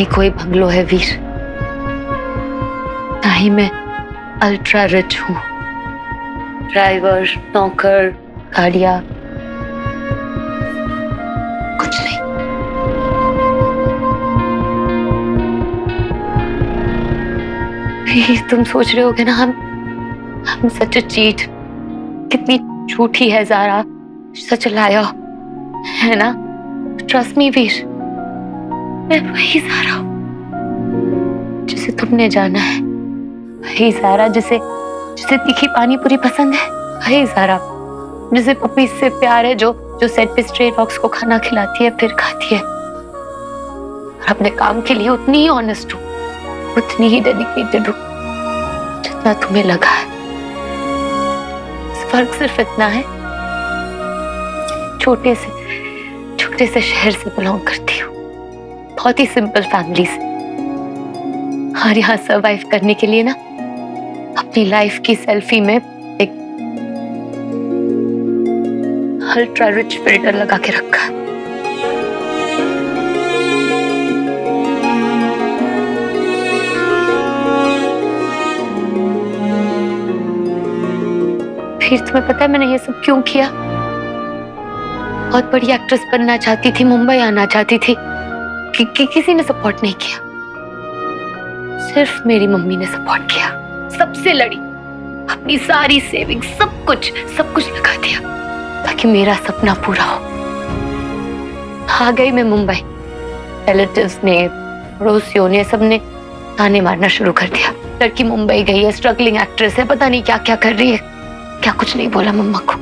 ही कोई बंगलो है वीर, ना ही मैं अल्ट्रा रिच हूँ। ड्राइवर, नौकर, गाड़ियां, कुछ नहीं। ये तुम सोच रहे होगे ना हम सच अ चीट, कितनी झूठी है ज़ारा, सच लाया है ना। ट्रस्ट मी वीर, मैं वही ज़ारा हूँ जिसे तुमने जाना है, वही ज़ारा जिसे तीखी पानी पूरी पसंद है, वही ज़ारा जिसे पपी से प्यार है, जो सेट पे स्ट्रे डॉग्स को खाना खिलाती है फिर खाती है। और अपने काम के लिए उतनी ही ऑनेस्ट हूँ, उतनी ही डेडिकेटेड हूँ जितना तुम्हें लगा है। फर्क सिर्फ इतना है, छोटे से शहर से बिलोंग करती हूँ, बहुत ही सिंपल फैमिली से। और यहाँ सरवाइव करने के लिए ना अपनी लाइफ की सेल्फी में एक अल्ट्रा रिच फिल्टर लगा के रखा। फिर तुम्हें पता है मैंने ये सब क्यों किया? बहुत बड़ी एक्ट्रेस बनना चाहती थी, मुंबई आना चाहती थी, किसी ने सपोर्ट नहीं किया, सिर्फ मेरी मम्मी ने सपोर्ट किया। सबसे लड़ी, अपनी सारी सेविंग सब कुछ लगा दिया ताकि मेरा सपना पूरा हो। आ गई मैं मुंबई, रिलेटिव्स ने, पड़ोसियों ने, सबने ताने मारना शुरू कर दिया। लड़की मुंबई गई है, स्ट्रगलिंग एक्ट्रेस है, पता नहीं क्या क्या कर रही है। क्या कुछ नहीं बोला मम्मा को।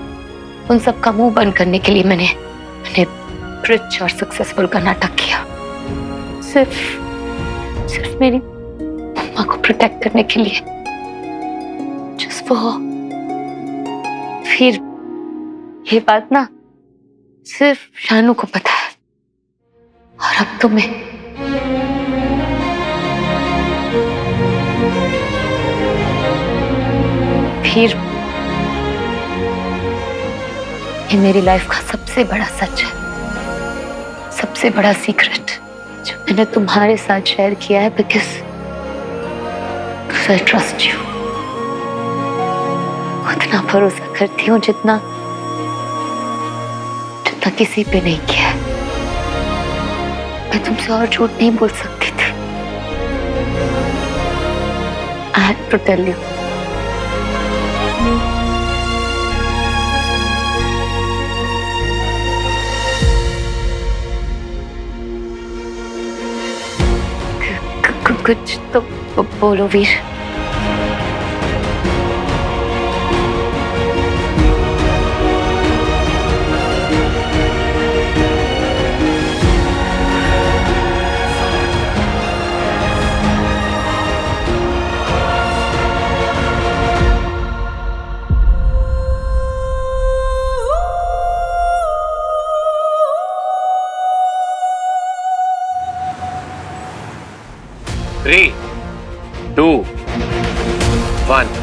उन सब का मुंह बंद करने के लिए मैंने रिच और सक्सेसफुल का नाटक किया, सिर्फ मेरी मम्मा को प्रोटेक्ट करने के लिए। जस्ट वो। फिर ये बात ना सिर्फ शानू को पता है, और अब तो मैं। फिर ये मेरी लाइफ का सबसे बड़ा सच है, सबसे बड़ा सीक्रेट जो मैंने तुम्हारे साथ शेयर किया है, बिकॉज आई ट्रस्ट यू। उतना भरोसा करती हूँ जितना किसी पे नहीं किया। मैं तुमसे और झूठ नहीं बोल सकती थी। I had to tell you. कुछ तो बोलो वीर। Three, 2, 1.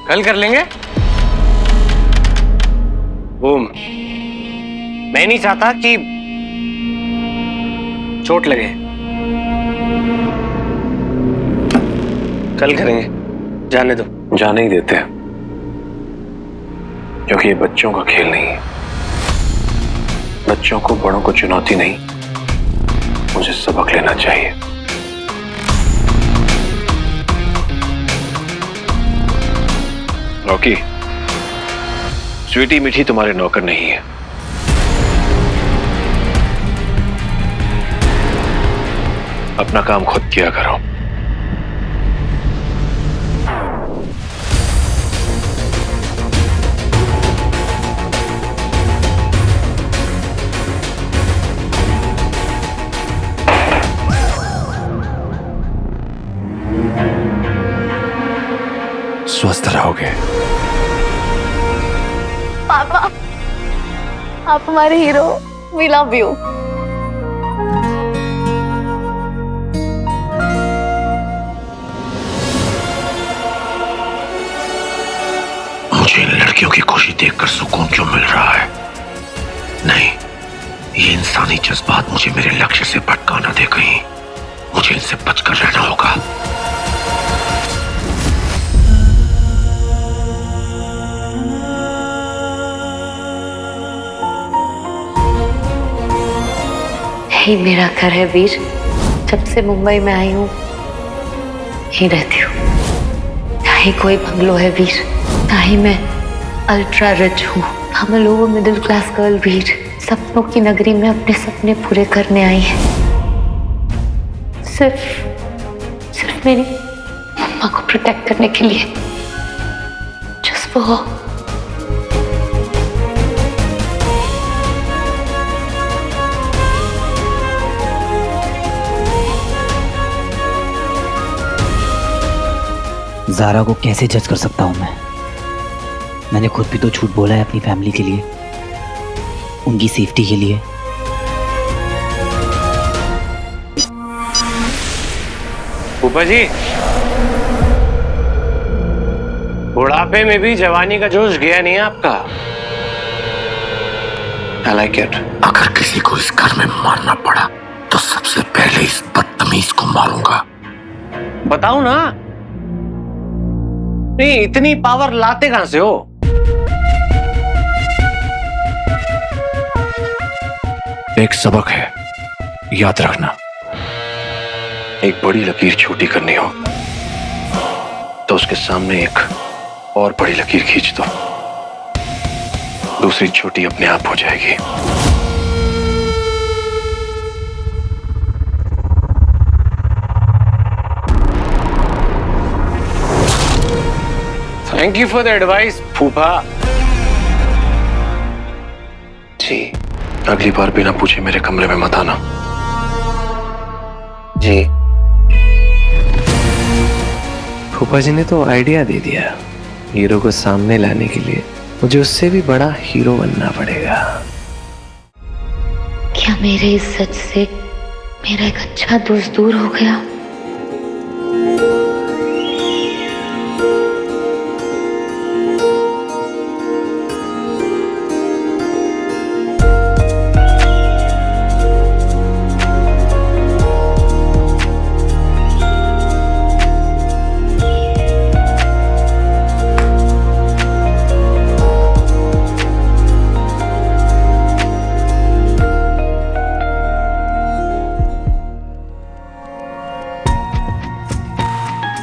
कल कर लेंगे। वो मैं नहीं चाहता कि चोट लगे। कल करेंगे, जाने दो। जाने ही देते हैं, क्योंकि ये बच्चों का खेल नहीं है। बच्चों को, बड़ों को चुनौती नहीं, मुझे सबक लेना चाहिए। रॉकी, स्वीटी मीठी तुम्हारे नौकर नहीं है। अपना काम खुद किया करो। स्वस्थ रहोगे। पापा, आप हमारे हीरो, वी लव यू। मुझे इन लड़कियों की खुशी देखकर सुकून क्यों मिल रहा है? नहीं, ये इंसानी जज्बात मुझे मेरे लक्ष्य से भटका न दे कहीं। मुझे इनसे बचकर रहना होगा। यही मेरा घर है वीर। जब से मुंबई में आई हूँ यहीं रहती हूँ। ना ही कोई बंगलो है वीर, ना ही मैं अल्ट्रा रिच हूँ। हम लोअर मिडिल क्लास गर्ल वीर, सपनों की नगरी में अपने सपने पूरे करने आई है। सिर्फ मेरी मम्मा को प्रोटेक्ट करने के लिए। जस्ट वो ज़ारा को कैसे जज कर सकता हूँ मैं? मैंने खुद भी तो झूठ बोला है अपनी फैमिली के लिए, उनकी सेफ्टी के लिए। फूफा जी, बुढ़ापे में भी जवानी का जोश गया नहीं है आपका। I like it। अगर किसी को इस घर में मारना पड़ा तो सबसे पहले इस बदतमीज को मारूंगा। बताओ ना, नहीं इतनी पावर लाते कहां से हो? एक सबक है, याद रखना। एक बड़ी लकीर छोटी करनी हो तो उसके सामने एक और बड़ी लकीर खींच दो, दूसरी छोटी अपने आप हो जाएगी। Thank you for the advice फूफा जी, अगली बार बिना पूछे मेरे कमरे में मत आना। जी। फूफा जी ने तो आइडिया दे दिया, हीरो को सामने लाने के लिए मुझे उससे भी बड़ा हीरो बनना पड़ेगा। क्या मेरे इस सच से मेरा एक अच्छा दोस्त दूर हो गया?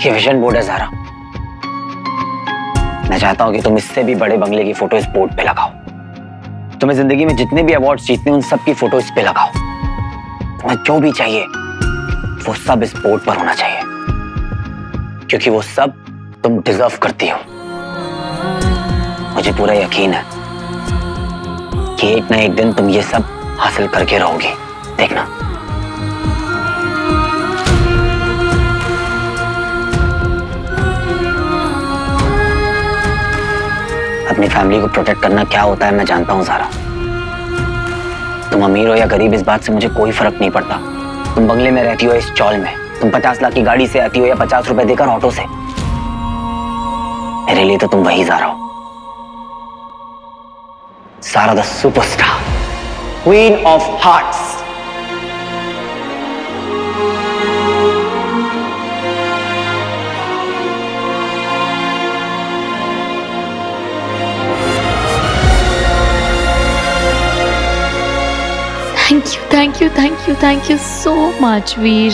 ये विजन बोर्ड है ज़ारा। मैं चाहता हूं कि तुम इससे भी बड़े बंगले की फोटो इस बोर्ड पे लगाओ। तुम्हें जिंदगी में जितने भी अवार्ड्स जीतने उन सब की फोटो इस पे लगाओ। तुम्हें जो भी चाहिए वो सब इस बोर्ड पर होना चाहिए, क्योंकि वो सब तुम डिजर्व करती हो। मुझे पूरा यकीन है कि एक ना एक दिन तुम ये सब हासिल करके रहोगी। देखना। अपनी फैमिली को प्रोटेक्ट करना क्या होता है मैं जानता हूं ज़ारा। तुम अमीर हो या गरीब इस बात से मुझे कोई फर्क नहीं पड़ता। तुम बंगले में रहती हो इस चौल में, तुम 50 लाख की गाड़ी से आती हो या 50 रुपए देकर ऑटो से, मेरे लिए तो तुम वही ज़ारा हो। Zara the superstar, queen of hearts. Thank you so much, Veer.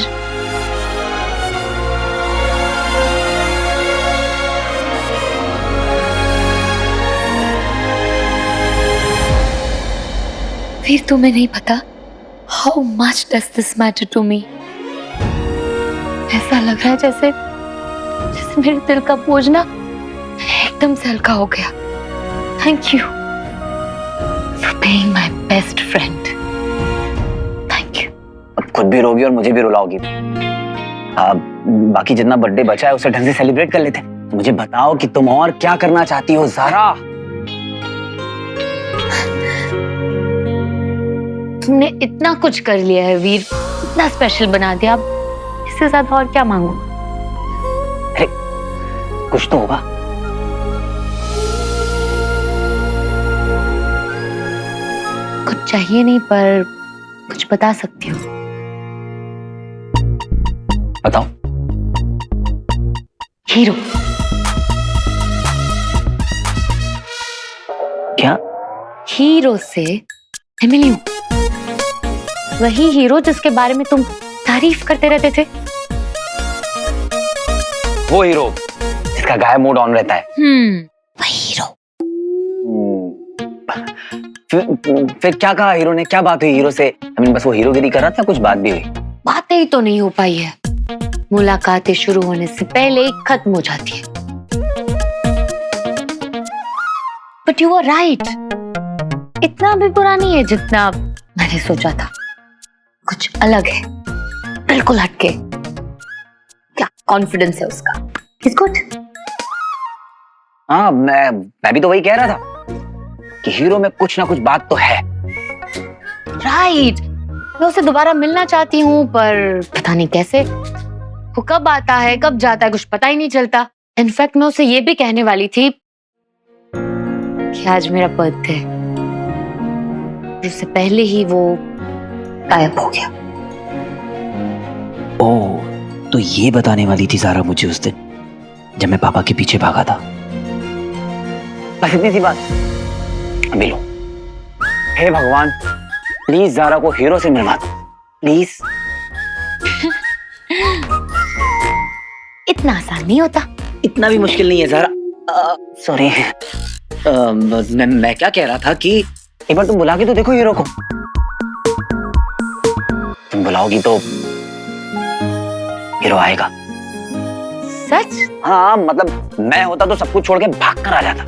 फिर तुम्हें नहीं पता how much does this matter to me. ऐसा लग रहा है जैसे जैसे मेरे दिल का बोझ ना एकदम से हल्का हो गया। Thank you for being my best friend. Thank you. अब खुद भी रोगी और मुझे भी रुलाओगी। बाकी जितना बर्थडे बचा है उसे ढंग से सेलिब्रेट कर लेते हैं। मुझे बताओ कि तुम और क्या करना चाहती हो ज़ारा? तुमने इतना कुछ कर लिया है वीर, इतना स्पेशल बना दिया, अब इससे ज्यादा और क्या मांगू? अरे कुछ तो होगा। कुछ चाहिए नहीं पर कुछ बता सकती हो। बताओ। हीरो। क्या? हीरो से मैं मिली हूँ, वही हीरो जिसके बारे में तुम तारीफ करते रहते थे। वो हीरो जिसका गायब मूड ऑन रहता है। वही हीरो। फिर क्या कहा हीरो ने? क्या बात हुई हीरो से? बस वो हीरोगिरी कर रहा था, कुछ बात भी हुई? बातें ही तो नहीं हो पाई है, मुलाकातें शुरू होने से पहले ही खत्म हो जाती है। बट यू आर राइट, इतना भी बुरा नहीं है जितना मैंने सोचा था। कुछ अलग है, बिल्कुल हटके। क्या कॉन्फिडेंस है उसका। It's good. हाँ, मैं भी तो वही कह रहा था कि हीरो में कुछ ना कुछ बात तो है। राइट। मैं उसे दोबारा मिलना चाहती हूँ पर पता नहीं कैसे। वो कब आता है कब जाता है कुछ पता ही नहीं चलता। इनफैक्ट मैं उसे ये भी कहने वाली थी कि आज मेरा बर्थडे है, उससे पहले ही वो गायब हो गया। ओह, तो ये बताने वाली थी ज़ारा मुझे उस दिन जब मैं पापा के पीछे भागा था। बस इतनी सी बात। अभी लो। हे भगवान, प्लीज ज़ारा को हीरो से मिलवा दो, प्लीज। इतना आसान नहीं होता। इतना भी मुश्किल नहीं है ज़ारा। सॉरी। मैं क्या कह रहा था कि एक बार तुम बुला के तो देखो हीरो को। तुम बुलाओगी तो हीरो आएगा। सच? हाँ, मतलब मैं होता तो सब कुछ छोड़ के भाग कर आ जाता।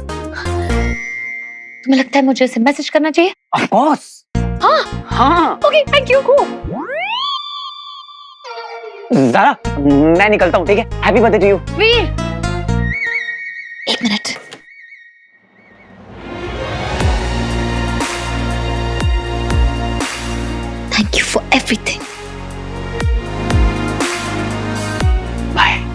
तुम्हें लगता है मुझे उसे मैसेज करना चाहिए? Of course. हाँ हाँ। Okay, thank you. ज़ारा, मैं निकलता हूँ, ठीक है? Happy birthday to you. Veer, एक मिनट। Thank you for everything. Bye.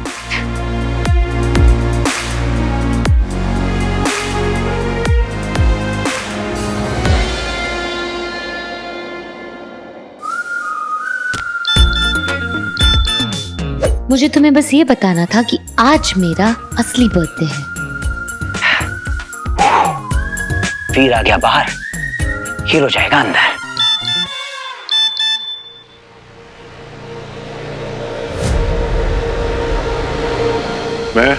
मुझे तुम्हें बस ये बताना था कि आज मेरा असली बर्थडे है। वीर आ गया बाहर, हीरो जाएगा अंदर। मैं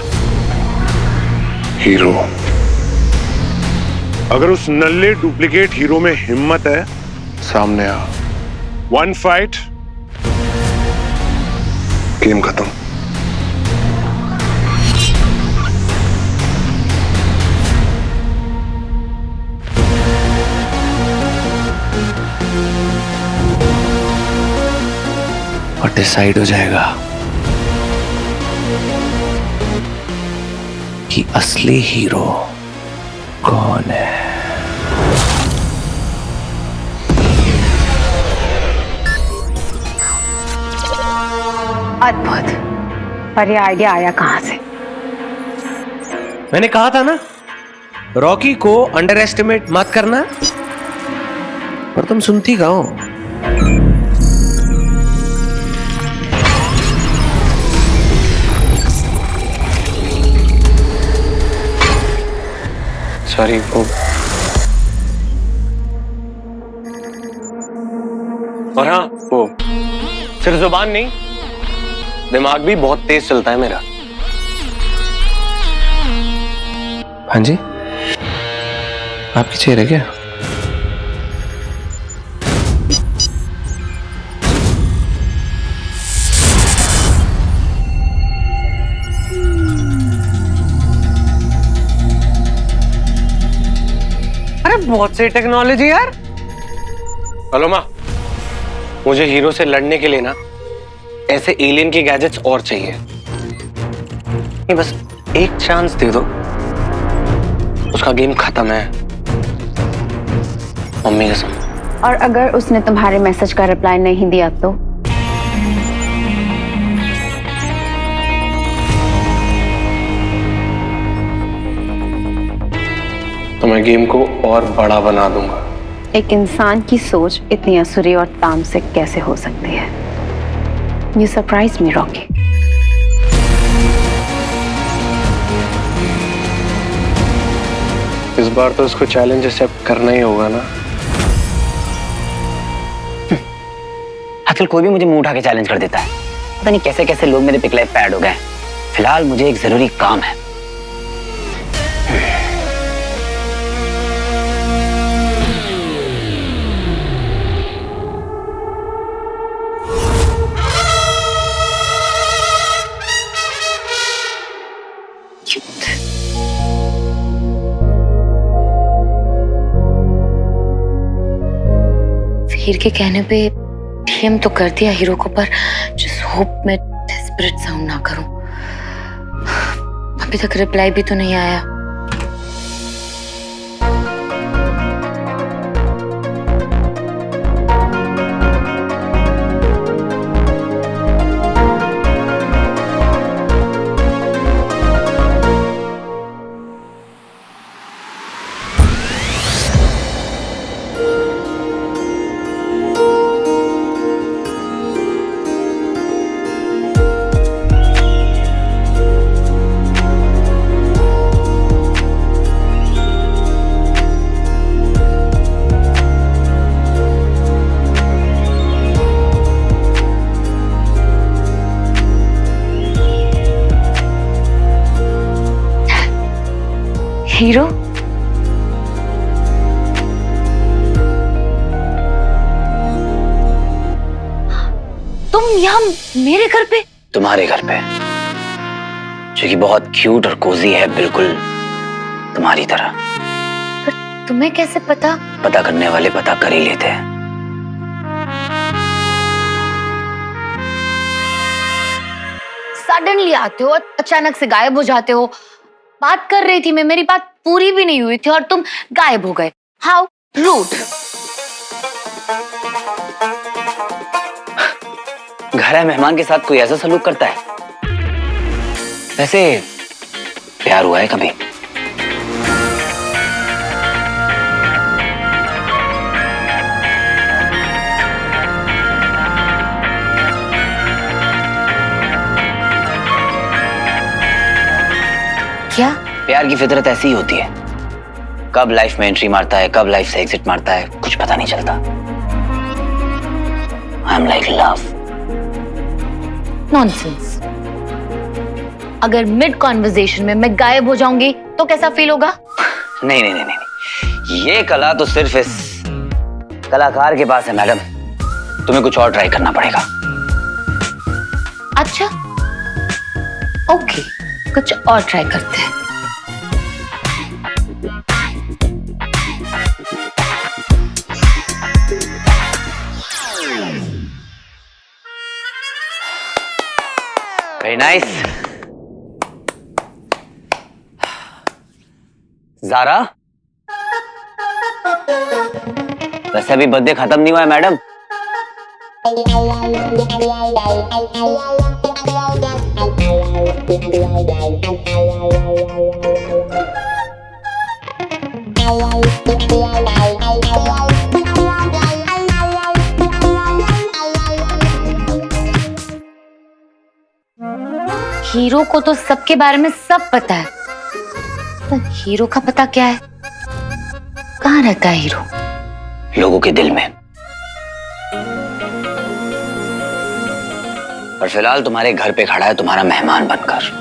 हीरो। अगर उस नल्ले डुप्लीकेट हीरो में हिम्मत है, सामने आ। वन फाइट, गेम खत्म। और डिसाइड हो जाएगा कि असली हीरो कौन है। अद्भुत। पर ये आइडिया आया कहां से? मैंने कहा था ना, रॉकी को अंडर एस्टिमेट मत करना। पर तुम सुनती कहाँ हो? सॉरी, वो और हाँ, वो सिर्फ जुबान नहीं, दिमाग भी बहुत तेज चलता है मेरा। हाँ जी, आपकी चेयर है क्या? अरे बहुत सही टेक्नोलॉजी यार। हेलो माँ, मुझे हीरो से लड़ने के लिए ना ऐसे एलियन के गैजेट्स और चाहिए। ये बस एक चांस दे दो, उसका गेम खत्म है, मम्मी कसम। और अगर उसने तुम्हारे मैसेज का रिप्लाई नहीं दिया तो मैं गेम को और बड़ा बना दूंगा। एक इंसान की सोच इतनी असुरी और तामसिक कैसे हो सकती है? You surprise me Rocky. इस बार तो उसको चैलेंज एक्सेप्ट करना ही होगा ना। आजकल कोई भी मुझे मुंह उठा के चैलेंज कर देता है। पता नहीं कैसे कैसे लोग मेरे पिक लाइफ पे ऐड हो गए। फिलहाल मुझे एक जरूरी काम है। हीर के कहने पे डीएम तो कर दिया हीरो को, पर जिस होप में डेस्परेट साउंड ना करूं। अभी तक रिप्लाई भी तो नहीं आया। हीरो, तुम यहाँ मेरे घर पे? तुम्हारे घर पे, जो कि बहुत क्यूट और कोजी है, बिल्कुल तुम्हारी तरह। पर तुम्हें कैसे पता? पता करने वाले पता कर ही लेते हैं। सडनली आते हो, अचानक से गायब हो जाते हो। बात कर रही थी मैं, मेरी बात पूरी भी नहीं हुई थी और तुम गायब हो गए। How rude. घर है मेहमान के साथ कोई ऐसा सलूक करता है? वैसे प्यार हुआ है कभी? क्या? प्यार की फितरत ऐसी ही होती है। कब लाइफ में एंट्री मारता है, कब लाइफ से एग्जिट मारता है, कुछ पता नहीं चलता। I am like love. Nonsense. अगर मिड कॉन्वर्सेशन में मैं गायब हो जाऊंगी तो कैसा फील होगा? नहीं नहीं नहीं नहीं, ये कला तो सिर्फ इस कलाकार के पास है मैडम। तुम्हें कुछ और ट्राई करना पड़ेगा। अच्छा, ओके, कुछ और ट्राई करते हैं। Very nice. ज़ारा, वैसे अभी बर्थडे खत्म नहीं हुआ है मैडम। हीरो को तो सबके बारे में सब पता है, पर हीरो का पता क्या है? कहाँ रहता है हीरो? लोगों के दिल में। और फिलहाल तुम्हारे घर पे खड़ा है तुम्हारा मेहमान बनकर।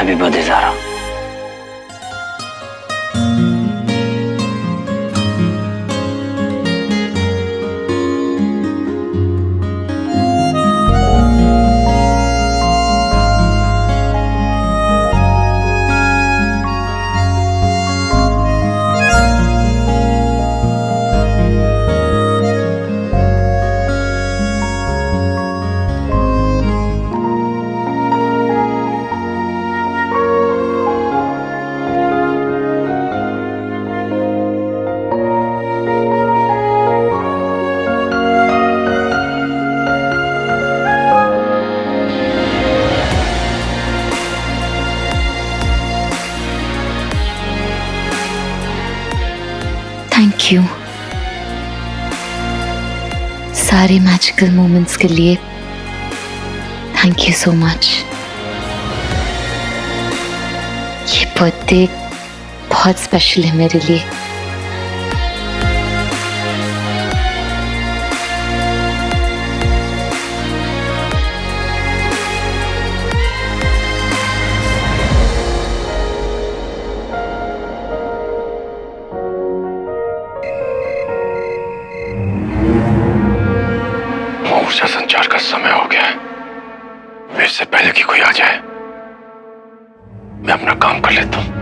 Happy birthday Zara. Thank you सारे मैजिकल मोमेंट्स के लिए। Thank you so much. ये बर्थडे बहुत स्पेशल है मेरे लिए। ऊर्जा संचार का समय हो गया है। इससे पहले कि कोई आ जाए मैं अपना काम कर लेता हूं।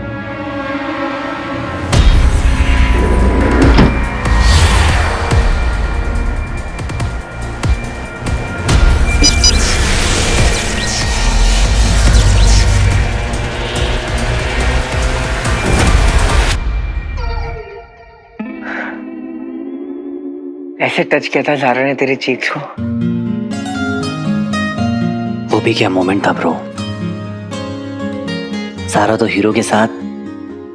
ऐसे टच किया था ज़ारा ने तेरे चीक्स को। वो भी क्या मोमेंट था ब्रो। ज़ारा तो हीरो के साथ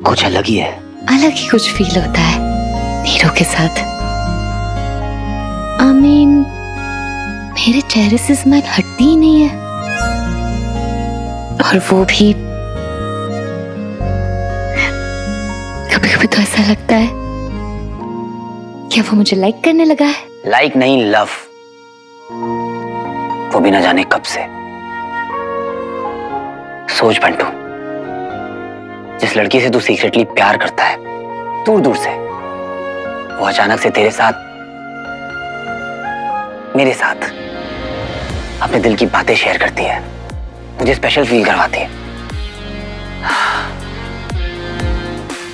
कुछ अलग ही है। अलग ही कुछ फील होता है हीरो के साथ। I mean, मेरे चेहरे से स्माइल हटती ही नहीं है। और वो भी कभी कभी तो ऐसा लगता है क्या वो मुझे लाइक करने लगा है। लाइक नहीं, लव। वो भी ना जाने कब से। सोच बंटू, जिस लड़की से तू सीक्रेटली प्यार करता है दूर दूर से, वो अचानक से तेरे साथ, मेरे साथ अपने दिल की बातें शेयर करती है, मुझे स्पेशल फील करवाती है।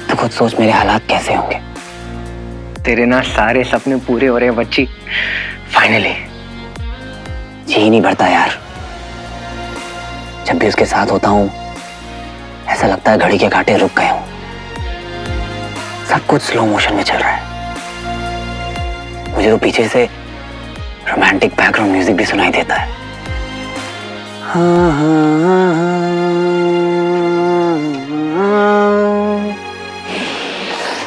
तो खुद सोच मेरे हालात कैसे होंगे। तेरे ना सारे सपने पूरे हो रहे हैं बच्ची। फाइनली जी नहीं भरता यार। जब भी उसके साथ होता हूं ऐसा लगता है घड़ी के कांटे रुक गए हों। सब कुछ स्लो मोशन में चल रहा है। मुझे तो पीछे से रोमांटिक बैकग्राउंड म्यूजिक भी सुनाई देता है।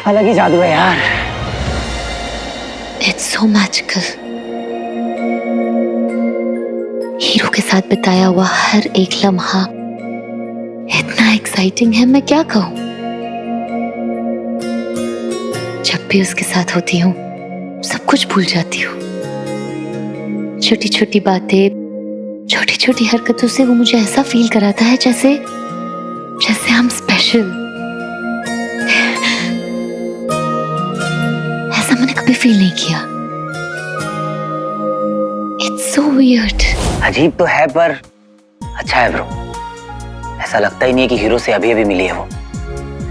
अलग ही जादू है यार। It's so magical. हीरो के साथ बिताया हुआ हर एक लम्हा इतना एक्साइटिंग है, मैं क्या कहूं। जब भी उसके साथ होती हूँ सब कुछ भूल जाती हूँ। छोटी छोटी बातें, छोटी छोटी हरकतों से वो मुझे ऐसा फील कराता है जैसे जैसे हम स्पेशल। ऐसा मैंने कभी फील नहीं किया। It's so weird. अजीब तो है पर अच्छा है ब्रो। ऐसा लगता ही नहीं है कि हीरो से अभी अभी मिली है वो।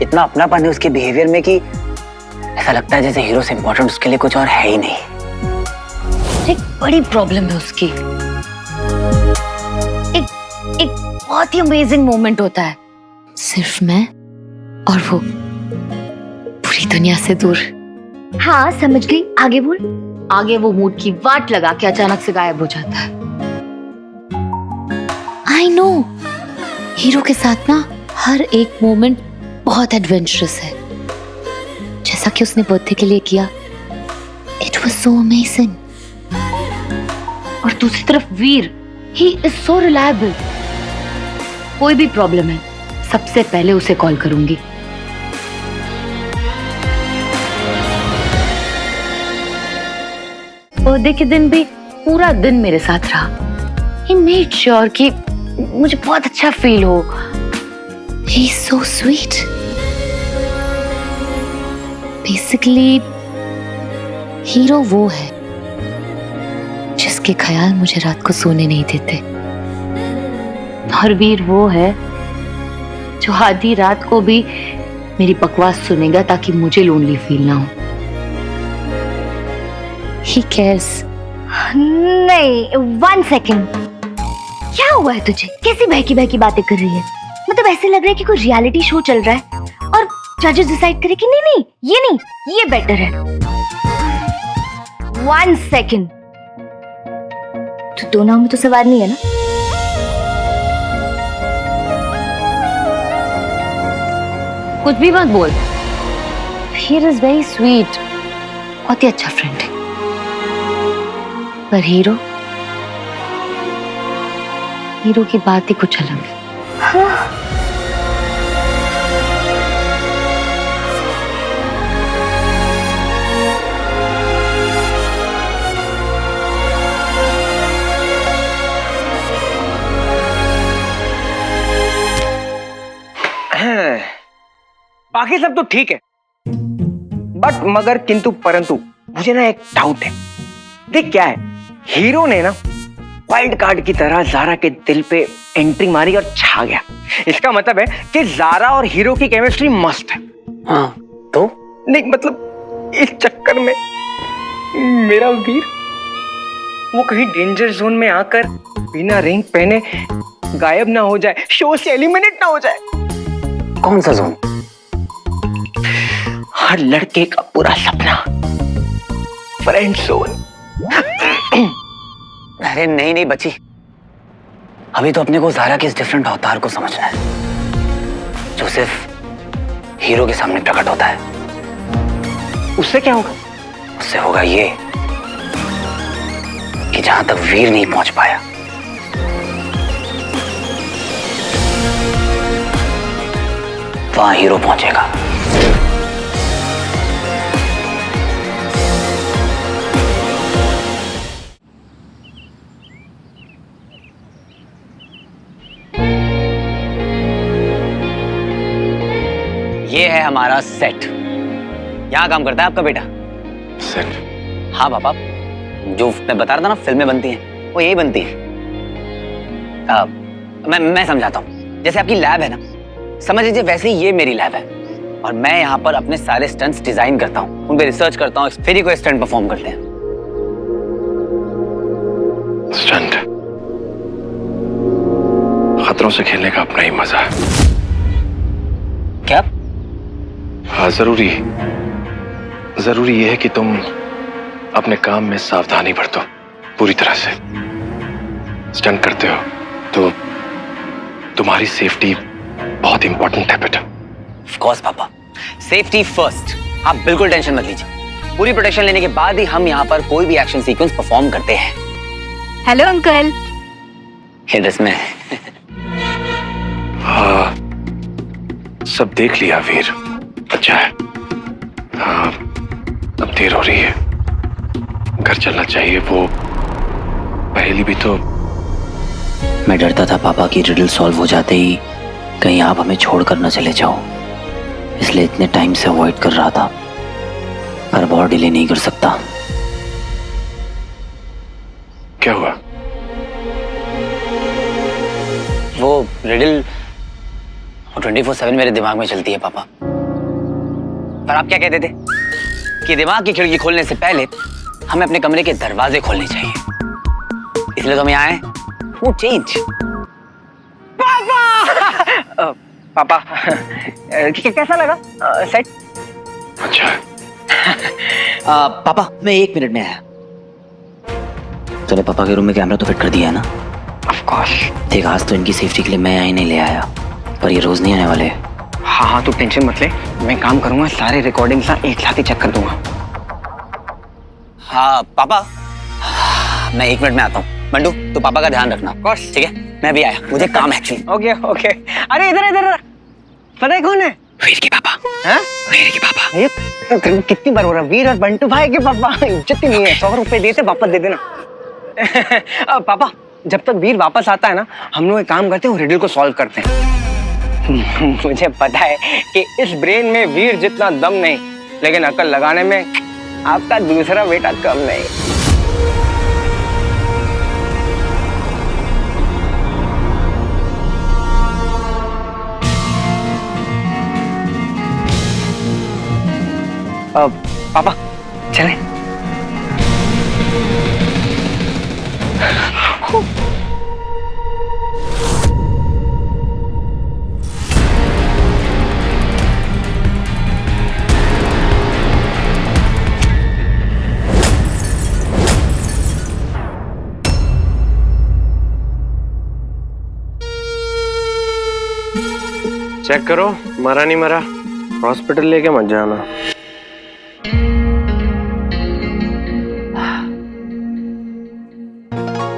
इतना अपनापन है उसके बिहेवियर में कि ऐसा लगता है जैसे हीरो से इंपॉर्टेंट उसके लिए कुछ और है ही नहीं। एक बड़ी प्रॉब्लम है उसकी। एक बहुत ही अमेजिंग मोमेंट होता है, सिर्फ मैं और वो, पूरी दुनिया से दूर। हाँ समझ गई, आगे बोल। आगे वो मूड की वाट लगा के अचानक से गायब हो जाता है। आई नो, हीरो के साथ ना हर एक मोमेंट बहुत एडवेंचरस है, जैसा कि उसने बर्थडे के लिए किया। It was so amazing. और दूसरी तरफ वीर, ही इज सो रिलायबल। कोई भी प्रॉब्लम है सबसे पहले उसे कॉल करूंगी। बर्थडे के दिन भी पूरा दिन मेरे साथ रहा। He made sure कि मुझे बहुत अच्छा फील हो। He's so sweet. Basically, hero वो है जिसके ख्याल मुझे रात को सोने नहीं देते, और वीर वो है जो आधी रात को भी मेरी बकवास सुनेगा ताकि मुझे लोनली फील ना हो। He cares. नहीं, 1 सेकेंड। क्या हुआ है तुझे? कैसी बहकी बहकी बातें कर रही है? मतलब ऐसे लग रहा है कि कोई रियलिटी शो चल रहा है और जजेस डिसाइड करे कि नहीं नहीं ये नहीं, ये बेटर है। 1 सेकेंड। तो 2 नाव में तो सवार नहीं है ना? कुछ भी मत बोल। वीर इज वेरी स्वीट, बहुत ही अच्छा फ्रेंड है। पर हीरो की बात ही कुछ अलग है। बाकी सब तो ठीक है, बट मगर किंतु परंतु मुझे ना एक डाउट है। देख क्या है, हीरो ने ना वाइल्ड कार्ड की तरह ज़ारा के दिल पे एंट्री मारी और छा गया। इसका मतलब है कि ज़ारा और हीरो की केमिस्ट्री मस्त है। हाँ तो नहीं मतलब इस चक्कर में मेरा वीर वो कहीं डेंजर जोन में आकर बिना रिंग पहने गायब ना हो जाए, शो से एलिमिनेट ना हो जाए। कौन सा जोन? हर लड़के का पूरा सपना, फ्रेंड जोन। अरे नहीं नहीं बच्ची, अभी तो अपने को ज़ारा के इस डिफरेंट अवतार को समझना है जो सिर्फ हीरो के सामने प्रकट होता है। उससे क्या होगा? उससे होगा ये कि जहां तक वीर नहीं पहुंच पाया, वहां हीरो पहुंचेगा। ये है हमारा सेट। यहाँ काम करता है आपका बेटा। सेट? हाँ पापा, जो मैं बता रहा था ना फिल्में बनती हैं वो यही बनती है। मैं समझाता हूँ। जैसे आपकी लैब है ना, समझ लीजिए वैसे ही ये मेरी लैब है और मैं यहाँ पर अपने सारे स्टंट्स डिजाइन करता हूँ, उन पे रिसर्च करता हूँ, फिर ही कोई स्टंट परफॉर्म करते हैं। स्टंट? खतरों से खेलने का अपना ही मजा है। क्या? हाँ जरूरी ये है कि तुम अपने काम में सावधानी बरतो पूरी तरह से। स्टंट करते हो तो तुम्हारी सेफ्टी बहुत इंपॉर्टेंट है बेटा। ऑफ कोर्स पापा, सेफ्टी फर्स्ट। आप बिल्कुल टेंशन मत लीजिए, पूरी प्रोटेक्शन लेने के बाद ही हम यहाँ पर कोई भी एक्शन सीक्वेंस परफॉर्म करते हैं। Hello uncle. ये ड्रेस में हाँ सब देख लिया वीर, अच्छा है। हाँ अब देर हो रही है, घर चलना चाहिए। वो पहली भी तो मैं डरता था पापा की रिडल सॉल्व हो जाते ही कहीं आप हमें छोड़कर न चले जाओ, इसलिए इतने टाइम से अवॉइड कर रहा था, पर बहुत डिले नहीं कर सकता। क्या हुआ? वो रिडल 24/7 मेरे दिमाग में चलती है पापा। पर आप क्या कहते थे कि दिमाग की खिड़की खोलने से पहले हमें अपने कमरे के दरवाजे खोलने चाहिए, इसलिए तो हम यहाँ आए। वो चेंज पापा। पापा कैसा लगा सेट? अच्छा है। पापा मैं 1 मिनट में आया। तूने पापा के रूम में कैमरा तो फिट कर दिया है ना? Of course. देख आज तो इनकी सेफ्टी के लिए मैं ही नहीं ले आया, पर ये रोज नहीं आने वाले। हाँ तू टेंशन मत ले, मैं काम करूंगा, सारे रिकॉर्डिंग्स एक साथ ही चेक कर दूंगा। हाँ पापा मैं 1 मिनट में आता हूँ। बंडू तू पापा का ध्यान रखना। ठीक है मैं भी आया, मुझे काम है एक्चुअली। Okay okay. अरे इधर पता है कौन है? वीर के पापा। हाँ? वीर के पापा। ये कितनी बार हो रहा, वीर और बंटू भाई के पापा। इज्जत ही नहीं है, 100 रुपए देते वापस दे देना। पापा जब तक वीर वापस आता है ना, हम लोग एक काम करते हैं, रिडल को सॉल्व करते हैं। मुझे पता है कि इस ब्रेन में वीर जितना दम नहीं, लेकिन अकल लगाने में आपका दूसरा बेटा कम नहीं। पापा चलें। चेक करो, मरा नहीं मरा। हॉस्पिटल लेके मत जाना।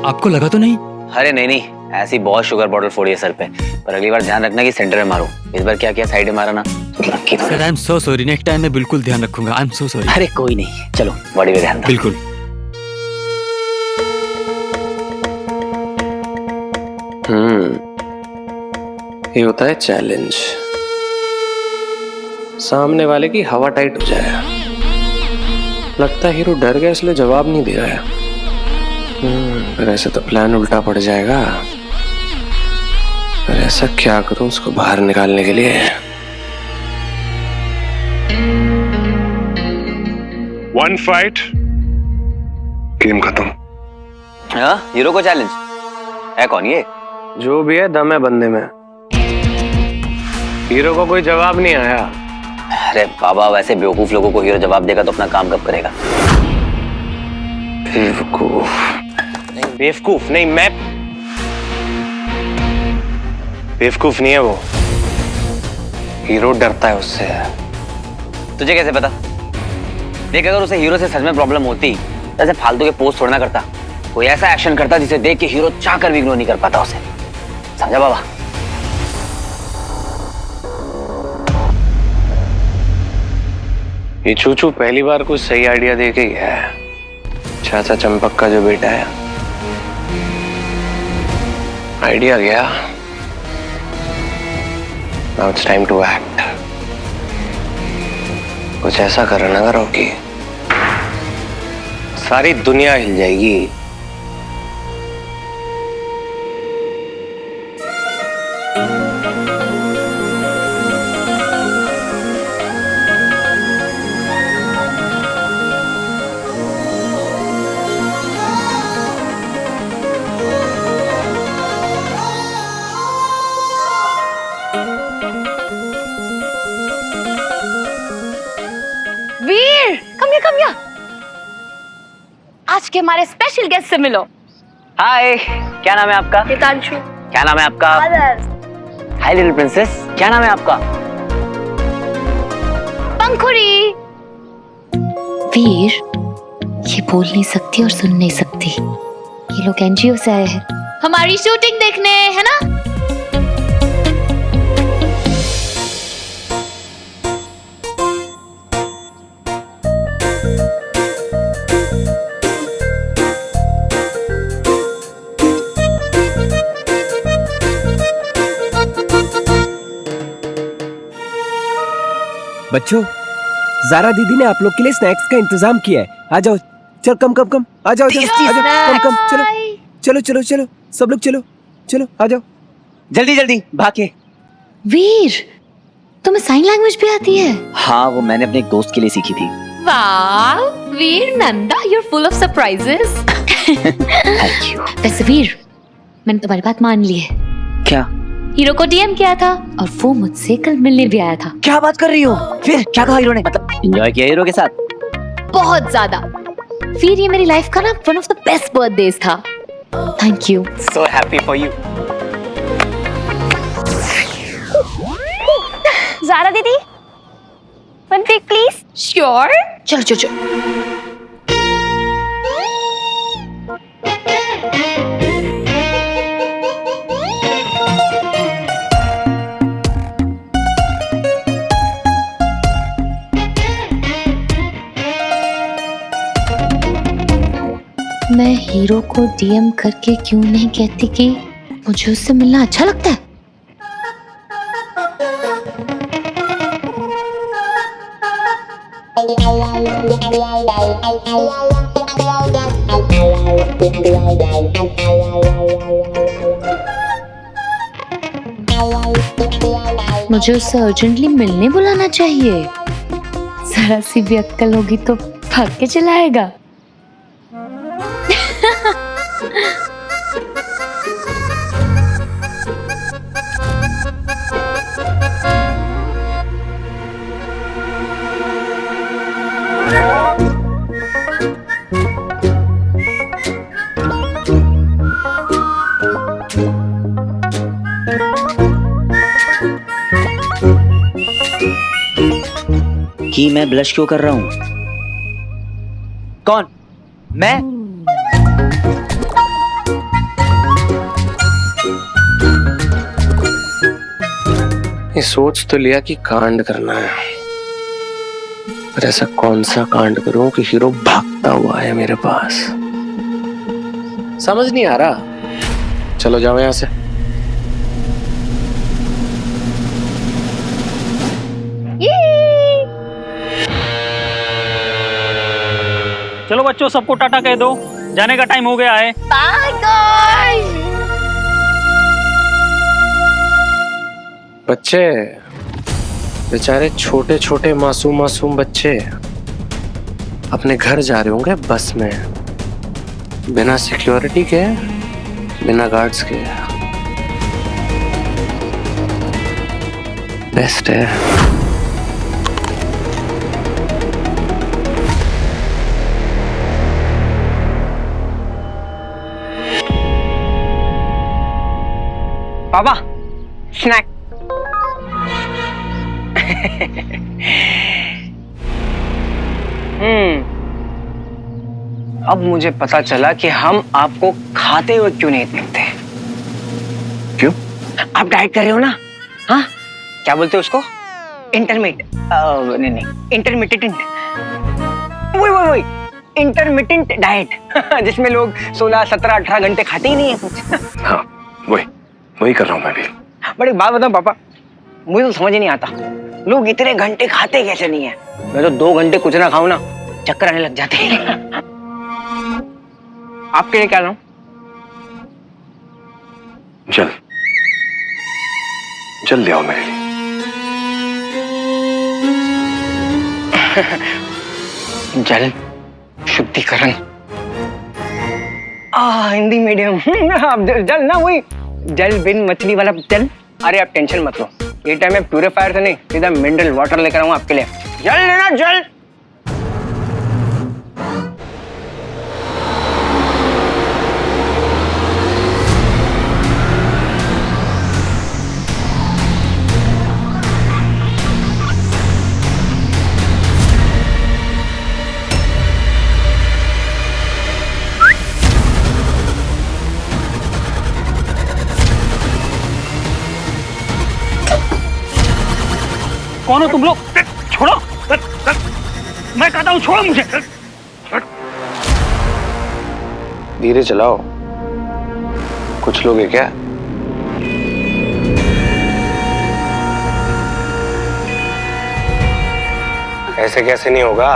आपको लगा तो नहीं? अरे नहीं नहीं, ऐसी बहुत शुगर बॉटल फोड़ी है सर पे, पर अगली बार ध्यान रखना कि सेंटर में मारो। इस बार क्या किया, साइड में मारा ना। Sir I am so sorry, next time मैं बिल्कुल ध्यान रखूंगा। I am so sorry. अरे कोई नहीं, चलो बॉडी पे ध्यान दो। बिल्कुल। ये होता है चैलेंज। सामने वाले की हवा टाइट हो जाए। लगता है हीरो डर गया इसलिए जवाब नहीं दे रहा है। पर ऐसे तो प्लान उल्टा पड़ जाएगा। पर ऐसा क्या करूं उसको बाहर निकालने के लिए? वन फाइट, गेम खत्म। हाँ, हीरो को चैलेंज है। कौन ये? जो भी है, दम है बंदे में। हीरो को कोई जवाब नहीं आया। अरे बाबा, वैसे बेवकूफ लोगों को हीरो जवाब देगा तो अपना काम कब करेगा? बेवकूफ नहीं, बेवकूफ नहीं, मैं बेवकूफ नहीं है वो। हीरो डरता है उससे। तुझे कैसे पता? देख, अगर उसे हीरो से सच में प्रॉब्लम होती तो ऐसे फालतू के पोस्ट छोड़ना करता। कोई ऐसा एक्शन करता जिसे देख के हीरो चाहकर भी इग्नोर नहीं कर पाता उसे। समझा बाबा? ये चूचू पहली बार कुछ सही आइडिया दे के गया है। चाचा चंपक का जो बेटा है, आइडिया गया। Now it's time to act. कुछ ऐसा करना करो कि सारी दुनिया हिल जाएगी। वीर, कम या। आज के हमारे स्पेशल गेस्ट से मिलो। हाय, क्या नाम है आपका? हितांशु। क्या नाम है आपका? हाय लिटिल प्रिंसेस, क्या नाम है आपका? पंखुड़ी। वीर, ये बोल नहीं सकती और सुन नहीं सकती। ये लोग एनजीओ से आए हैं हमारी शूटिंग देखने, है ना? बच्चों, जारा दीदी ने आप लोग के लिए स्नैक्स का इंतजाम किया है। आ जाओ, चल कम आ जाओ, कम चलो चलो चलो चलो, सब लोग चलो चलो, आ जाओ जल्दी जल्दी भाग के। वीर, तुम्हें साइन लैंग्वेज भी आती है? हाँ, वो मैंने अपने एक दोस्त के लिए सीखी थी। वाह, Veer Nanda, you're full of surprises. Thank you. वैसे वीर, मैंने तुम्हारी बात मान ली है। क्या? हीरो को डीएम किया था और वो मुझसे कल मिलने भी आया था। क्या बात कर रही हो? फिर क्या कहा हीरो ने? मतलब एंजॉय किया हीरो के साथ? बहुत ज्यादा। फिर ये मेरी लाइफ का ना one of the best birthdays था। Thank you. So happy for you. Zara didi, one pic please. Sure? चलो चलो चलो। मैं हीरो को डीएम करके क्यों नहीं कहती कि मुझे उससे मिलना अच्छा लगता है? मुझे उससे अर्जेंटली मिलने बुलाना चाहिए। जरा सी भी अक्कल होगी तो भाग के चला आएगा। कि मैं ब्लश क्यों कर रहा हूं? कौन? मैं? ये सोच तो लिया कि कांड करना है, पर ऐसा कौन सा कांड करूं कि हीरो भागता हुआ है मेरे पास। समझ नहीं आ रहा। चलो जाओ यहां से। चलो बच्चों, सबको टाटा कह दो, जाने का टाइम हो गया है। Bye guys. बच्चे बेचारे छोटे छोटे मासूम मासूम बच्चे अपने घर जा रहे होंगे बस में, बिना सिक्योरिटी के, बिना गार्ड्स के। बेस्ट है। पापा, स्नैक। अब मुझे पता चला कि हम आपको खाते हुए क्यों नहीं देखते। क्यों? आप डाइट कर रहे हो ना? हाँ, क्या बोलते हो उसको? नहीं, इंटरमिटेंट। वही इंटरमिटेंट डाइट जिसमें लोग 16, 17, 18 घंटे खाते ही नहीं है कुछ। हाँ, वही कर रहा हूं मैं भी। बड़ी बात बताऊं पापा, मुझे तो समझ ही नहीं आता लोग इतने घंटे खाते कैसे नहीं है। मैं तो 2 घंटे कुछ ना खाऊं ना, चक्कर आने लग जाते हैं। आपके लिए क्या लाऊं? जल ले आओ मेरे लिए। जल शुद्धिकरण, हिंदी मीडियम। जल ना, वही जल बिन मछली वाला जल। अरे आप टेंशन मत लो, ये टाइम में प्यूरिफायर से नहीं, सीधा मिनरल वाटर लेकर आऊंगा आपके लिए। जल लेना, जल। कौन हो तुम लोग? छोड़ो, मैं कहता हूँ छोड़ो मुझे। धीरे चलाओ, कुछ लोग है क्या? ऐसे कैसे नहीं होगा?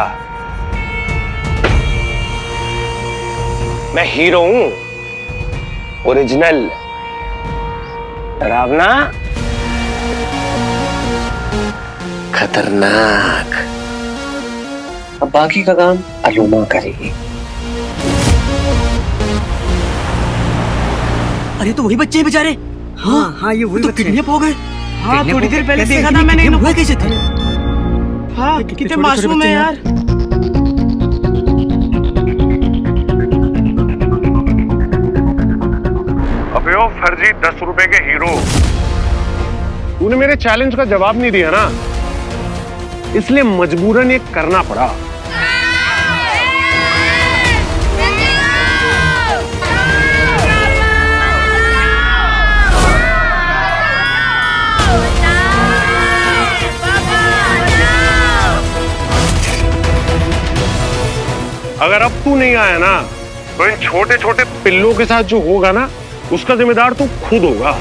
मैं हीरो हूं, ओरिजिनल। रावना खतरनाक। अब बाकी का काम अलोमा करेगी। अरे तो वही बच्चे हैं बेचारे। हाँ, ये वही तो किडनैप हो गए। हाँ, थोड़ी देर पहले देखा था मैंने। हुए कैसे थे? हाँ, कितने मासूम है यार। अबे ओ फर्जी 10 रुपए के हीरो, तूने मेरे चैलेंज का जवाब नहीं दिया ना, इसलिए मजबूरन ये करना पड़ा। अगर अब तू नहीं आया ना, तो इन छोटे छोटे पिल्लों के साथ जो होगा ना, उसका जिम्मेदार तू खुद होगा।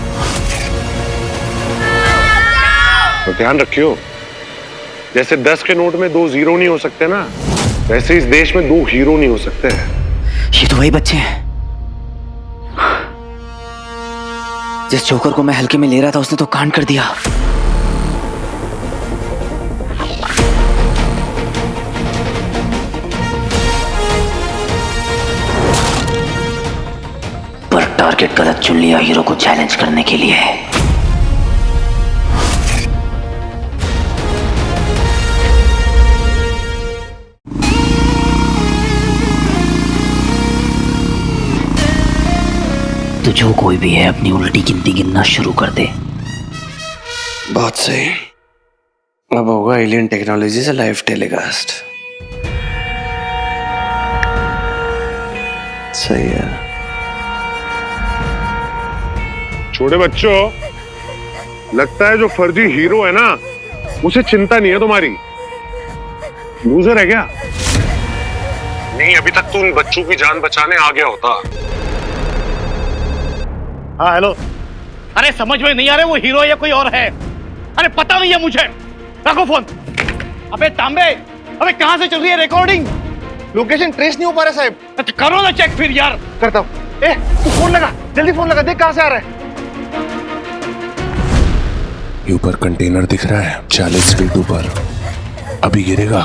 तो ध्यान रखियो, जैसे 10 के नोट में 2 जीरो नहीं हो सकते ना, वैसे इस देश में 2 हीरो नहीं हो सकते। ये तो वही बच्चे हैं जिस जोकर को मैं हल्के में ले रहा था, उसने तो कांड कर दिया। पर टारगेट गलत चुन लिया हीरो को चैलेंज करने के लिए। तो जो कोई भी है अपनी उल्टी गिनती गिनना शुरू कर दे। बहुत सही। अब होगा एलियन टेक्नोलॉजी से लाइव टेलीकास्ट। सही है। छोटे बच्चों, लगता है जो फर्जी हीरो है ना, उसे चिंता नहीं है तुम्हारी। लूजर है क्या? नहीं, अभी तक तो उन बच्चों की जान बचाने आ गया होता। हाँ हेलो। अरे समझ में नहीं आ रहा वो हीरो है या कोई और है। अरे पता नहीं है मुझे। रखो फोन। अबे तांबे, अबे कहां से चल रही है रिकॉर्डिंग? लोकेशन ट्रेस नहीं हो पा रहा साहब। अच्छा करो ना चेक फिर यार। करता हूँ। तू फोन लगा, जल्दी फोन लगा, देख कहां से आ रहा है। ऊपर कंटेनर दिख रहा है 40 फीट ऊपर। अभी गिरेगा,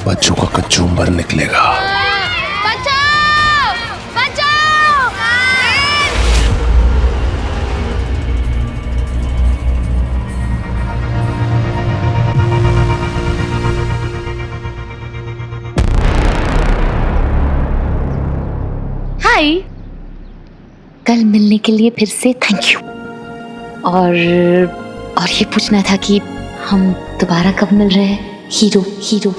बच्चों का कचूम्बर निकलेगा। बचाओ! बचाओ! हाय, कल मिलने के लिए फिर से थैंक यू। और ये पूछना था कि हम दोबारा कब मिल रहे हैं हीरो हीरो।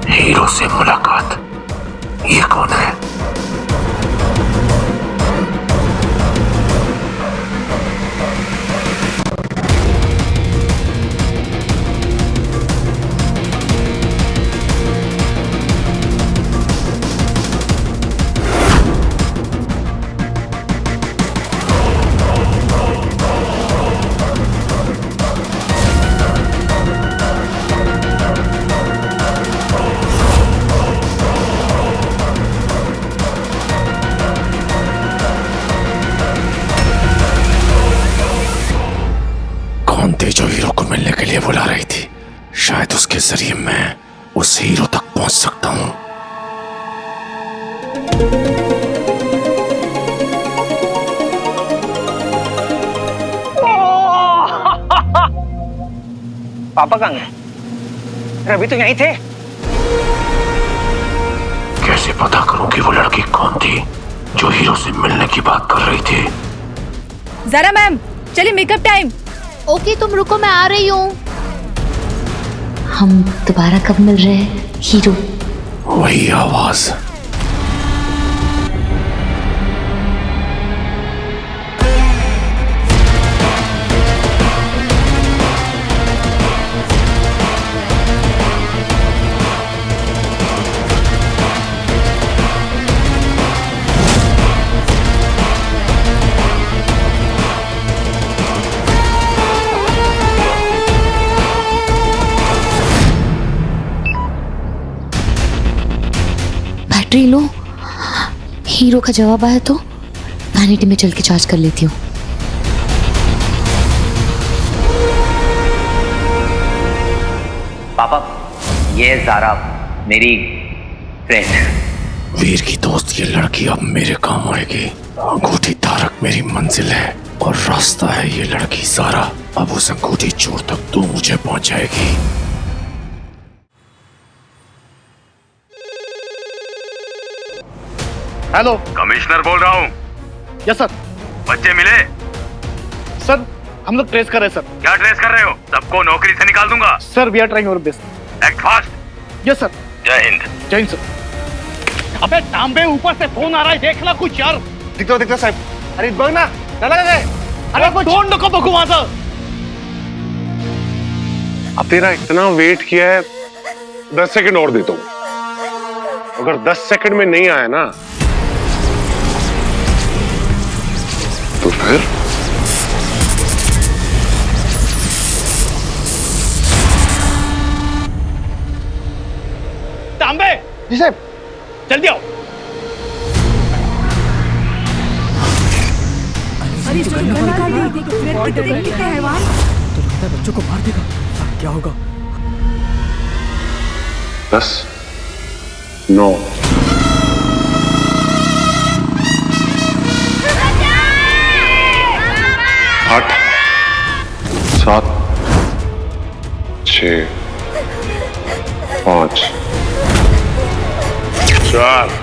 हीरो से मुलाकात, ये कौन है? जो हीरो को मिलने के लिए बुला रही थी, शायद उसके जरिए मैं उस हीरो तक पहुंच सकता हूं। पापा कहाँ गए? अभी तो यहीं थे। कैसे पता करूं कि वो लड़की कौन थी जो हीरो से मिलने की बात कर रही थी? ज़रा मैम, चलिए मेकअप टाइम। ओके तुम रुको, मैं आ रही हूँ। हम दोबारा कब मिल रहे हैं हीरो? वही आवाज। Battery low. हीरो का जवाब आया तो वैनिटी में चल के चार्ज कर लेती हूँ। पापा, ये ज़ारा मेरी फ्रेंड। वीर की दोस्त ये लड़की अब मेरे काम आएगी। अंगूठी धारक मेरी मंजिल है और रास्ता है ये लड़की ज़ारा। अब उस अंगूठी चोर तक तो मुझे पहुंचाएगी। हेलो, कमिश्नर बोल रहा हूँ। Yes sir. बच्चे मिले? सर हम लोग ट्रेस कर रहे हैं सर। क्या ट्रेस कर रहे हो? सबको नौकरी से निकाल दूंगा। Sir we are trying our best. Act fast. Yes sir. जय हिंद। जय हिंद सर। अबे तांबे, ऊपर से फोन आ रहा है, देखना कुछ यार। दिखता साहब। अरे बघ ना, चला गए। अरे फोन नको बघू माझं। अब तेरा इतना वेट किया है, 10 सेकंड और देता हूँ। अगर 10 सेकंड में नहीं आया ना फिर तांबे जी साहब। जल्दी आओ। बच्चों को मार देगा, क्या होगा? 10 9 8 7 6 5 4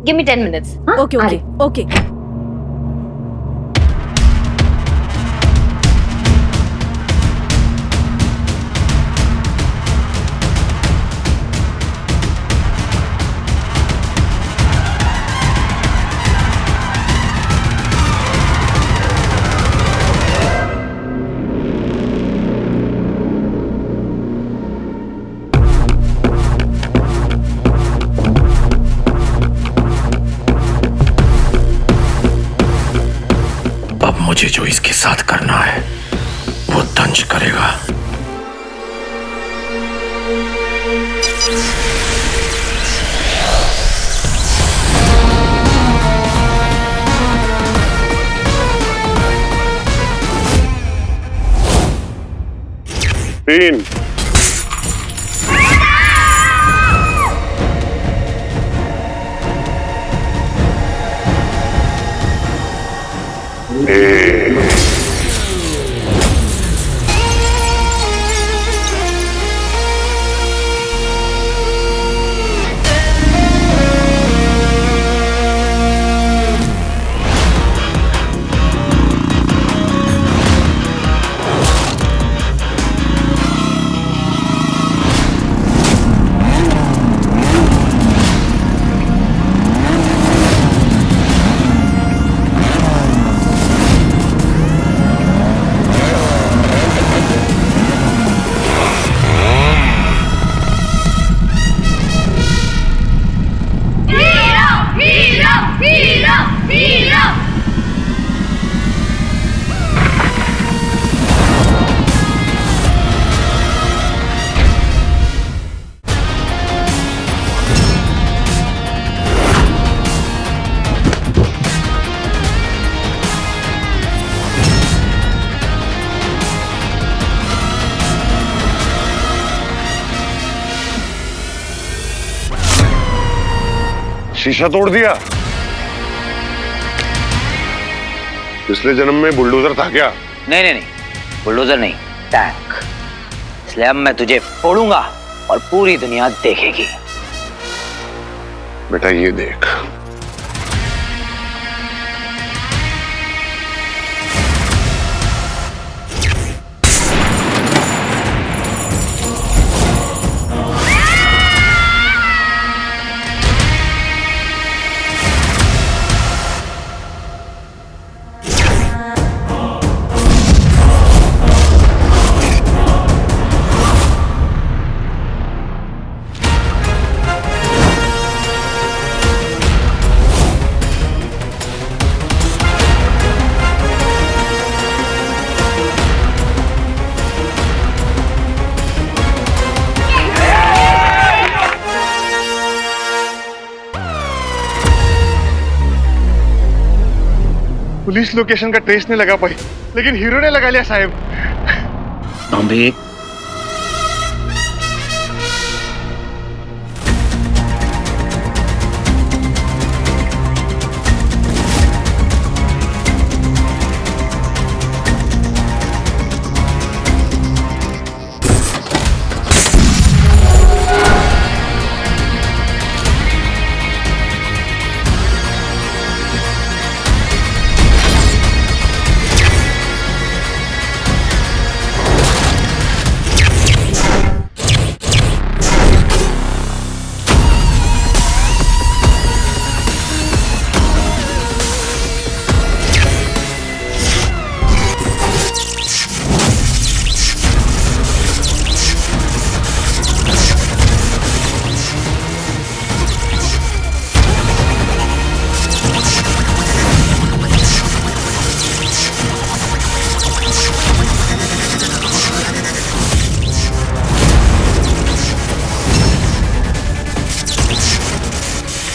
Give me 10 minutes. Okay okay okay. अब मुझे जो इसके साथ करना है वो तंज करेगा। तीन शीशा तोड़ दिया। पिछले जन्म में बुलडोजर था क्या? नहीं नहीं नहीं, बुलडोजर नहीं, टैंक। इसलिए अब मैं तुझे फोड़ूंगा और पूरी दुनिया देखेगी। बेटा ये देख, पुलिस लोकेशन का ट्रेस नहीं लगा पाई, लेकिन हीरो ने लगा लिया साहब। तांबे,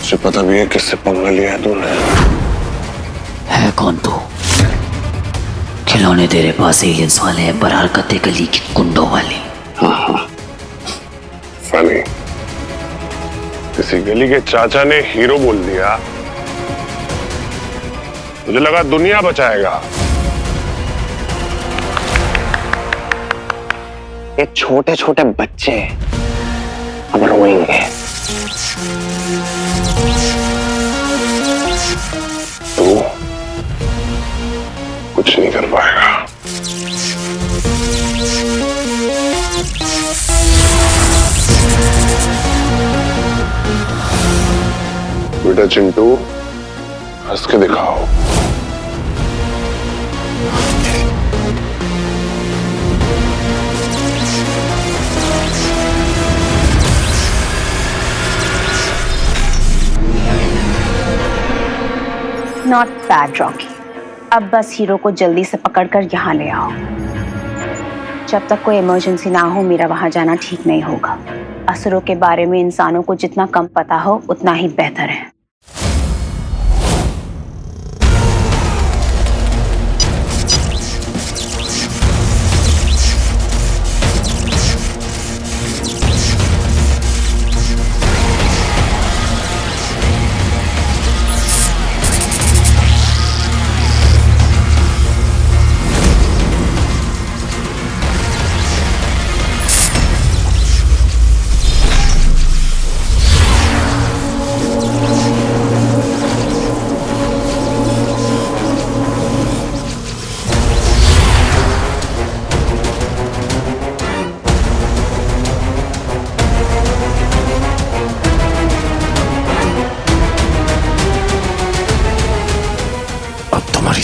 मुझे पता भी है किससे पंगा लिया है तूने। है कौन तू? खिलौने तेरे पास एलियंस वाले हैं पर हरकतें गली की गुंडों वाली। हाँ फनी, किसी गली के चाचा ने हीरो बोल दिया, मुझे लगा दुनिया बचाएगा। ये छोटे छोटे बच्चे अब रोएंगे। तू कुछ नहीं कर पाएगा। बेटा चिंटू, हंस के दिखाओ। Not bad Rocky. अब बस हीरो को जल्दी से पकड़कर यहाँ ले आओ। जब तक कोई इमरजेंसी ना हो मेरा वहां जाना ठीक नहीं होगा। असुरों के बारे में इंसानों को जितना कम पता हो उतना ही बेहतर है।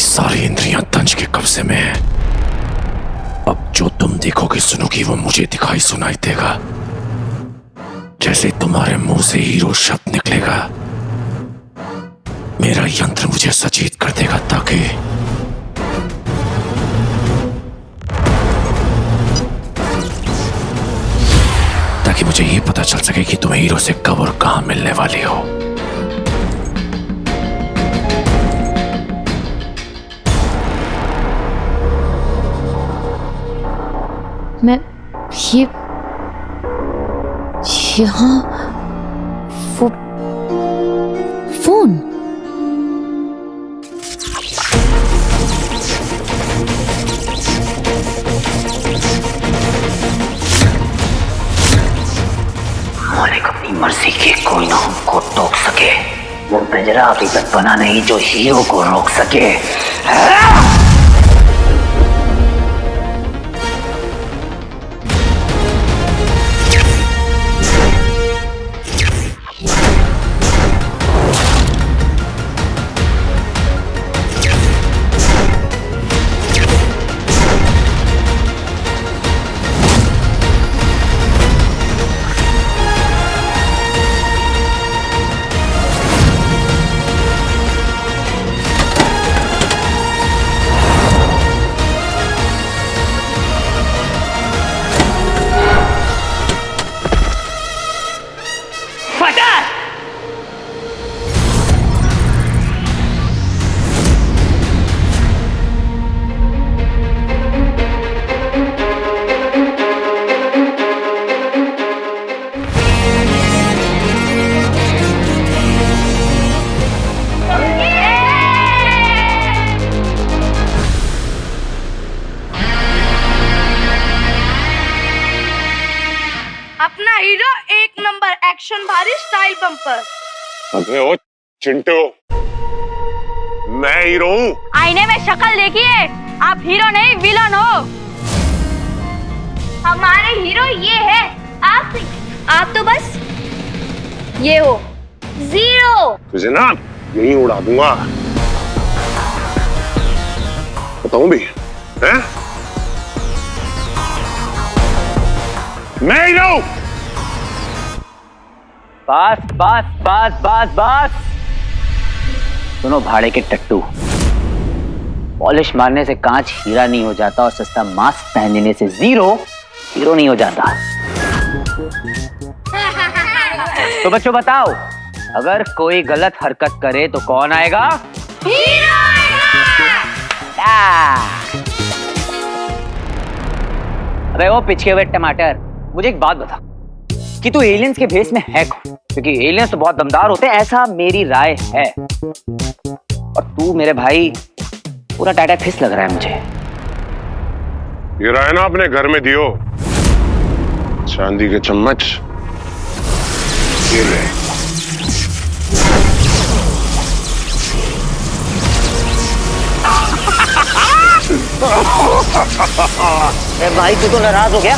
सारी इंद्रियां तंज के कब्जे में है। अब जो तुम देखोगे सुनोगे वो मुझे दिखाई सुनाई देगा। जैसे तुम्हारे मुंह से हीरो शब्द निकलेगा मेरा यंत्र मुझे सचेत कर देगा ताकि मुझे ये पता चल सके कि तुम्हें हीरो से कब और कहां मिलने वाली हो। मैं ये यहाँ फोन मालिक अपनी मर्जी के कोई ना हमको टोक सके। वो पिंजरा अभी तक बना नहीं जो हीरो को रोक सके। अपना हीरो एक नंबर, एक्शन भारी, स्टाइल बम्पर। अबे ओ चिंटू, मैं हीरो हूँ। आईने में शक्ल देखिए, आप हीरो नहीं विलन हो। हमारे हीरो ये है, आप तो बस ये हो, जीरो। तुझे ना यही उड़ा दूंगा, बताऊं भी हैं? मैं हीरो। बस बस बस बस बस। सुनो भाड़े के टट्टू, पॉलिश मारने से कांच हीरा नहीं हो जाता और सस्ता मास्क पहनने से जीरो हीरो नहीं हो जाता। तो बच्चों बताओ, अगर कोई गलत हरकत करे तो कौन आएगा? हीरो आएगा। अबे वो पिछके हुए टमाटर, मुझे एक बात बता कि तू एलियंस के भेस में है कौन? क्योंकि एलियंस तो बहुत दमदार होते हैं, ऐसा मेरी राय है। और तू मेरे भाई पूरा टाटा फिस लग रहा है मुझे। ये रहा है ना अपने घर में दियो, चांदी के चम्मच, ये ले। भाई तू तो नाराज हो गया?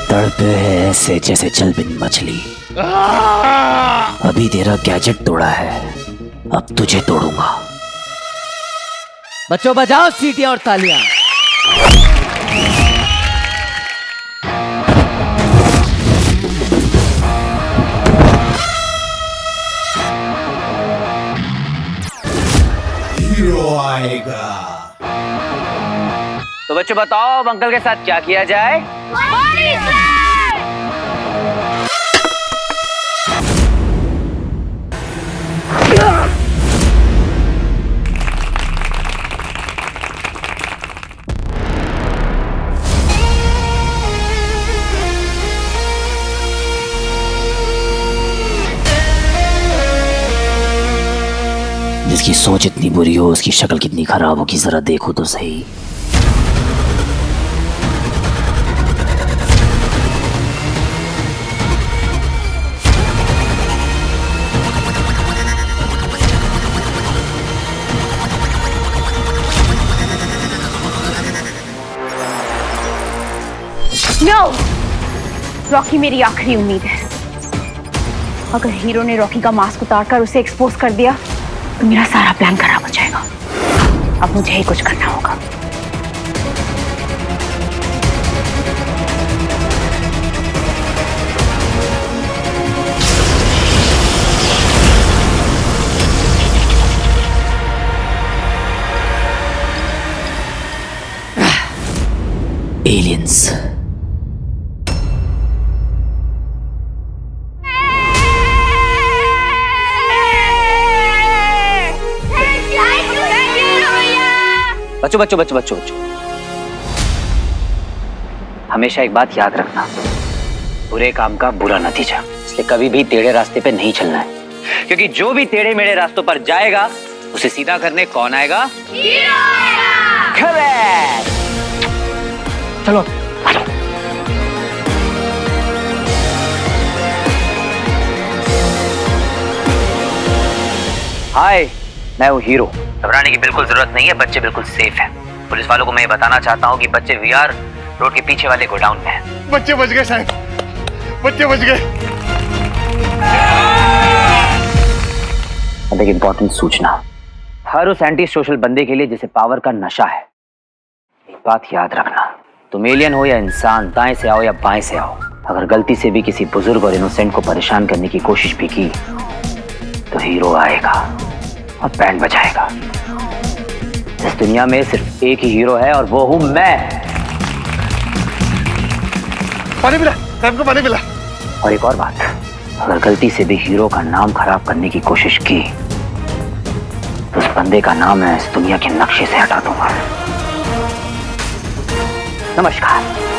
तड़पे है ऐसे जैसे चलबिन मछली। अभी तेरा गैजेट तोड़ा है, अब तुझे तोड़ूंगा। बच्चों बजाओ सीटियां और तालियां। हीरो आएगा। तो बच्चों बताओ अब अंकल के साथ क्या किया जाए? जिसकी सोच इतनी बुरी हो उसकी शक्ल कितनी खराब होगी जरा देखो तो सही। नो, रॉकी मेरी आखिरी उम्मीद है। अगर हीरो ने रॉकी का मास्क उतारकर उसे एक्सपोज कर दिया तो मेरा सारा प्लान खराब हो जाएगा। अब मुझे ही कुछ करना होगा। एलियंस। बच्चों बच्चों बच्चों बच्चों बच्चों, हमेशा एक बात याद रखना, बुरे काम का बुरा नतीजा। इसलिए कभी भी टेढ़े रास्ते पे नहीं चलना है, क्योंकि जो भी टेढ़े मेढ़े रास्तों पर जाएगा उसे सीधा करने कौन आएगा? हीरो आएगा। करेक्ट। चलो हाय, मैं हूँ हीरो। घबराने की बिल्कुल जरूरत नहीं है, बच्चे बिल्कुल सेफ हैं। पुलिस वालों को मैं बताना चाहता हूँ कि बच्चे वीआर रोड के पीछे वाले गोडाउन में हैं। बच्चे बच गए साहब, बच्चे बच गए। अब एक इंपॉर्टेंट सूचना, हर उस एंटी सोशल बंदे के लिए जिसे पावर का नशा है, एक बात याद रखना, तुम एलियन हो या इंसान, दाएं से आओ या बाएं से आओ, अगर गलती से भी किसी बुजुर्ग और इनोसेंट को परेशान करने की कोशिश भी की तो हीरो आएगा और बैंड बजाएगा। इस दुनिया में सिर्फ एक ही हीरो है और वो हूं मैं। पानी पिला, टाइम को पानी पिला। और एक और बात, अगर गलती से भी हीरो का नाम खराब करने की कोशिश की तो उस बंदे का नाम मैं इस दुनिया के नक्शे से हटा दूंगा। नमस्कार।